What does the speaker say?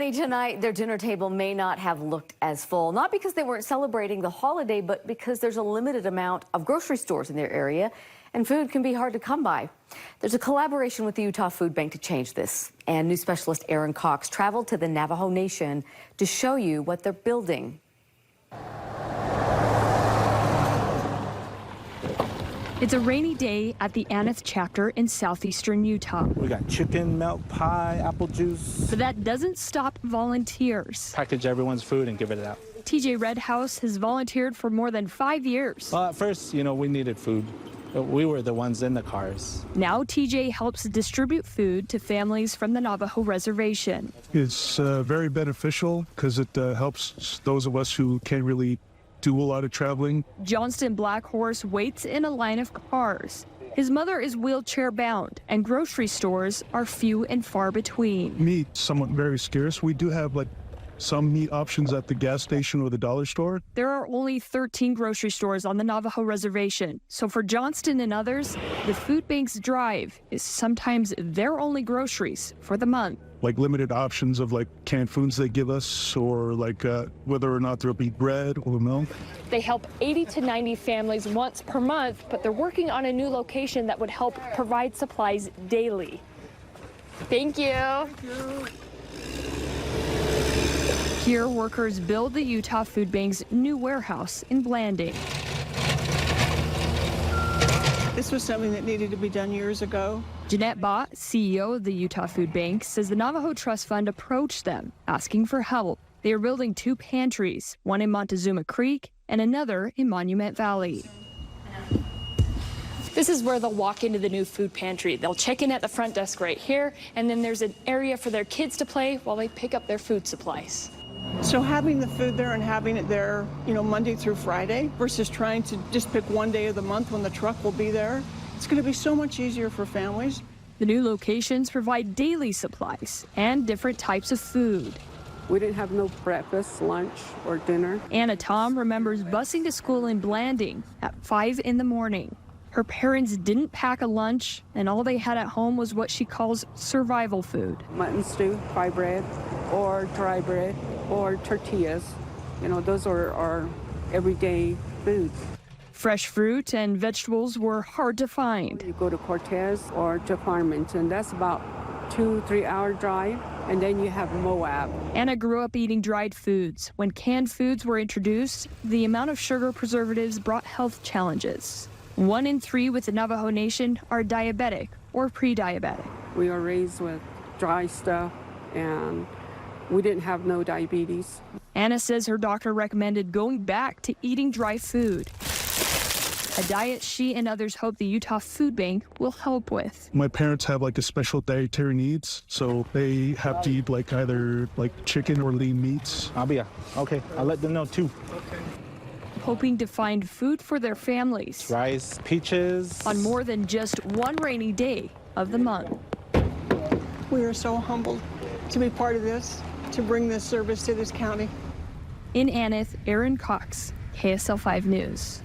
many tonight, their dinner table may not have looked as full. Not because they weren't celebrating the holiday, but because there's a limited amount of grocery stores in their area and food can be hard to come by. There's a collaboration with the Utah Food Bank to change this. And news specialist Aaron Cox traveled to the Navajo Nation to show you what they're building. It's a rainy day at the Aneth chapter in southeastern Utah. We got chicken, milk, pie, apple juice. But that doesn't stop volunteers. Package everyone's food and give it out. TJ Redhouse has volunteered for more than 5 years. Well, at first, we needed food. We were the ones in the cars. Now TJ helps distribute food to families from the Navajo Reservation. It's very beneficial because it helps those of us who can't really do a lot of traveling. Johnston Blackhorse waits in a line of cars. His mother is wheelchair bound and grocery stores are few and far between. Meat, somewhat very scarce. We do have some meat options at the gas station or the dollar store. There are only 13 grocery stores on the Navajo Reservation. So for Johnston and others, the food bank's drive is sometimes their only groceries for the month. Like limited options of canned foods they give us, or whether or not there'll be bread or milk. They help 80 to 90 families once per month, but they're working on a new location that would help provide supplies daily. Thank you. Thank you. Here, workers build the Utah Food Bank's new warehouse in Blanding. This was something that needed to be done years ago. Jeanette Bott, CEO of the Utah Food Bank, says the Navajo Trust Fund approached them asking for help. They are building 2 pantries, one in Montezuma Creek and another in Monument Valley. This is where they'll walk into the new food pantry. They'll check in at the front desk right here, and then there's an area for their kids to play while they pick up their food supplies. So having the food there and having it there, Monday through Friday versus trying to just pick one day of the month when the truck will be there, it's going to be so much easier for families. The new locations provide daily supplies and different types of food. We didn't have no breakfast, lunch, or dinner. Anna Tom remembers busing to school in Blanding at 5 in the morning. Her parents didn't pack a lunch, and all they had at home was what she calls survival food. Mutton stew, fried bread, or dry bread, or tortillas. Those are our everyday foods. Fresh fruit and vegetables were hard to find. You go to Cortez or to Farmington, that's about 2-3 hour drive, and then you have Moab. Anna grew up eating dried foods. When canned foods were introduced, the amount of sugar preservatives brought health challenges. 1 in 3 with the Navajo Nation are diabetic or pre-diabetic. We are raised with dry stuff, and we didn't have no diabetes. Anna says her doctor recommended going back to eating dry food, a diet she and others hope the Utah Food Bank will help with. My parents have a special dietary needs, so they have to eat either chicken or lean meats. Okay, I'll let them know too. Okay. Hoping to find food for their families. Rice, peaches. On more than just one rainy day of the month. We are so humbled to be part of this, to bring this service to this county. In Aneth, Aaron Cox, KSL 5 News.